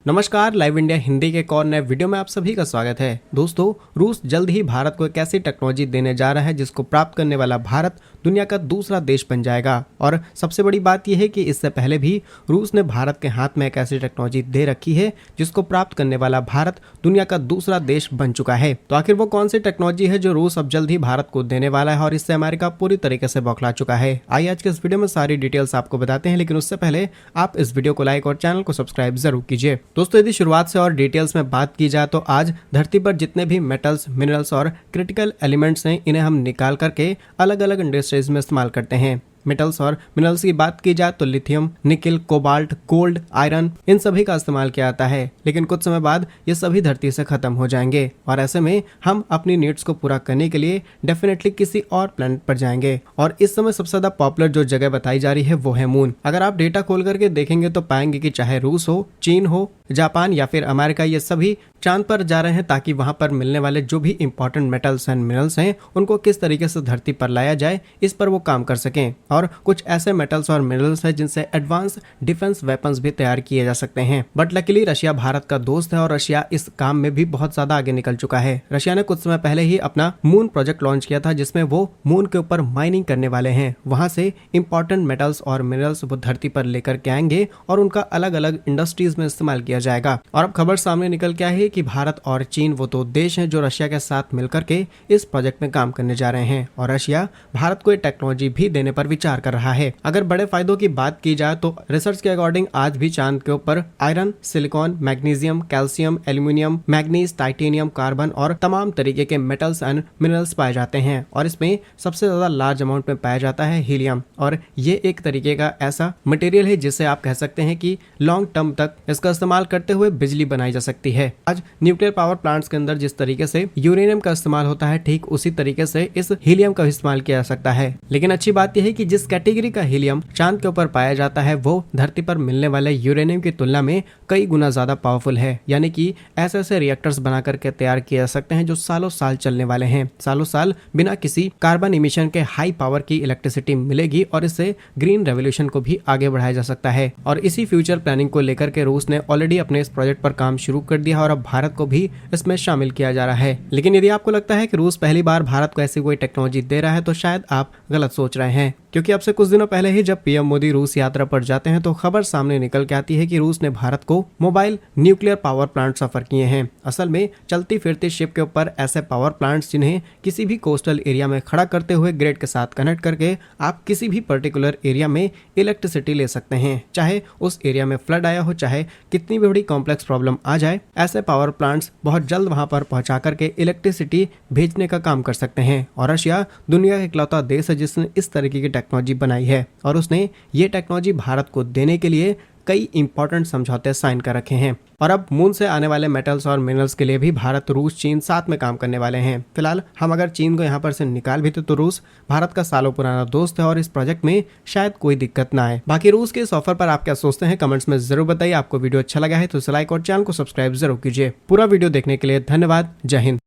नमस्कार, live India Hindi के एक और नए वीडियो में आप सभी का स्वागत है। दोस्तों, रूस जल्द ही भारत को एक ऐसी टेक्नोलॉजी देने जा रहा है जिसको प्राप्त करने वाला भारत दुनिया का दूसरा देश बन जाएगा। और सबसे बड़ी बात यह है कि इससे पहले भी रूस ने भारत के हाथ में एक ऐसी टेक्नोलॉजी दे रखी है जिसको प्राप्त करने वाला भारत दुनिया का दूसरा देश बन चुका है। तो आखिर वो कौन सी टेक्नोलॉजी है जो रूस अब जल्द ही भारत को देने वाला है और इससे अमेरिका पूरी तरीके से बौखला चुका है। आइए आज के इस वीडियो में सारी डिटेल्स आपको बताते हैं, लेकिन उससे पहले आप इस वीडियो को लाइक और चैनल को सब्सक्राइब जरूर कीजिए। दोस्तों, यदि शुरुआत से और डिटेल्स में बात की जाए तो आज धरती पर जितने भी मेटल्स, मिनरल्स और क्रिटिकल एलिमेंट्स हैं, इन्हें हम निकाल करके अलग अलग इंडस्ट्रीज में इस्तेमाल करते हैं। मेटल्स और मिनरल्स की बात की जाए तो lithium, nickel, cobalt, gold, iron, इन सभी का इस्तेमाल किया जाता है। लेकिन कुछ समय बाद ये सभी धरती से खत्म हो जाएंगे और ऐसे में हम अपनी नीड्स को पूरा करने के लिए डेफिनेटली किसी और प्लेनेट पर जाएंगे। और इस समय सबसे ज्यादा पॉपुलर जो जगह बताई जा रही है वो है मून। अगर आप डेटा खोल करके देखेंगे तो पाएंगे कि चाहे रूस हो, चीन हो, जापान या फिर अमेरिका, ये सभी चांद पर जा रहे हैं ताकि वहां पर मिलने वाले जो भी इंपॉर्टेंट मेटल्स एंड मिनरल्स हैं उनको किस तरीके से धरती पर लाया जाए, इस पर वो काम कर सकें। और कुछ ऐसे मेटल्स और मिनरल्स हैं जिनसे एडवांस डिफेंस वेपन्स भी तैयार किए जा सकते हैं। बट लकीली रशिया भारत का दोस्त है और रशिया इस काम में भी बहुत ज्यादा आगे निकल चुका है। रशिया ने कुछ समय पहले ही अपना मून प्रोजेक्ट लॉन्च किया था जिसमें वो मून के ऊपर माइनिंग करने वाले हैं। वहां से इंपॉर्टेंट मेटल्स और मिनरल्स वो धरती पर लेकर के आएंगे और उनका अलग अलग इंडस्ट्रीज में इस्तेमाल किया जाएगा। और अब खबर सामने निकल के आई है कि भारत और चीन वो दो देश हैं जो रशिया के साथ मिलकर के इस प्रोजेक्ट में काम करने जा रहे हैं और रशिया भारत को ये टेक्नोलॉजी भी देने पर विचार कर रहा है। अगर बड़े फायदों की बात की जाए तो रिसर्च के अकॉर्डिंग आज भी चांद के ऊपर iron, silicon, magnesium, calcium, aluminium, manganese, titanium, carbon और तमाम तरीके के मेटल्स एंड मिनरल्स पाए जाते हैं। और इसमें सबसे ज्यादा लार्ज अमाउंट में पाया जाता है हीलियम। और ये एक तरीके का ऐसा मटेरियल है जिससे आप कह सकते हैं कि लॉन्ग टर्म तक इसका इस्तेमाल करते हुए बिजली बनाई जा सकती है। आज न्यूक्लियर पावर प्लांट्स के अंदर जिस तरीके से यूरेनियम का इस्तेमाल होता है, ठीक उसी तरीके से इस हीलियम का इस्तेमाल किया जा सकता है। लेकिन अच्छी बात यह है कि जिस कैटेगरी का हीलियम चांद के ऊपर पाया जाता है वो धरती पर मिलने वाले यूरेनियम की तुलना में कई गुना ज्यादा पावरफुल है। यानी कि ऐसे ऐसे रिएक्टर्स बना करके तैयार किए जा सकते हैं जो सालों साल चलने वाले हैं। सालों साल बिना किसी कार्बन इमिशन के हाई पावर की इलेक्ट्रिसिटी मिलेगी और इससे ग्रीन रेवोल्यूशन को भी आगे बढ़ाया जा सकता है। और इसी फ्यूचर प्लानिंग को लेकर के रूस ने ऑलरेडी अपने इस प्रोजेक्ट पर काम शुरू कर दिया और अब भारत को भी इसमें शामिल किया जा रहा है। लेकिन यदि आपको लगता है कि रूस पहली बार भारत को ऐसी कोई टेक्नोलॉजी दे रहा है तो शायद आप गलत सोच रहे हैं, क्योंकि अब से कुछ दिनों पहले ही जब पीएम मोदी रूस यात्रा पर जाते हैं तो खबर सामने निकल के आती है कि रूस ने भारत को mobile nuclear power plant offer किए हैं। असल में चलती फिरती शिप के ऊपर ऐसे पावर प्लांट्स जिन्हें किसी भी कोस्टल एरिया में खड़ा करते हुए ग्रिड के साथ कनेक्ट करके आप किसी भी पर्टिकुलर एरिया में इलेक्ट्रिसिटी ले सकते हैं। चाहे उस एरिया में फ्लड आया हो, चाहे कितनी भी बड़ी कॉम्प्लेक्स प्रॉब्लम आ जाए, ऐसे पावर प्लांट्स बहुत जल्द वहां पर पहुंचा करके इलेक्ट्रिसिटी भेजने का काम कर सकते हैं। और रशिया दुनिया का इकलौता देश है जिसने इस तरीके की टेक्नोलॉजी बनाई है और उसने ये टेक्नोलॉजी भारत को देने के लिए कई इंपॉर्टेंट समझौते साइन कर रखे हैं। और अब मून से आने वाले मेटल्स और मिनरल्स के लिए भी भारत, रूस, चीन साथ में काम करने वाले हैं। फिलहाल हम अगर चीन को यहाँ पर से निकाल भी तो रूस भारत का सालों पुराना दोस्त है और इस प्रोजेक्ट में शायद कोई दिक्कत ना आए। बाकी रूस के इस ऑफर पर आप क्या सोचते हैं, कमेंट्स में जरूर बताइए। आपको वीडियो अच्छा लगा है तो लाइक और चैनल को सब्सक्राइब जरूर कीजिए। पूरा वीडियो देखने के लिए धन्यवाद। जय हिंद।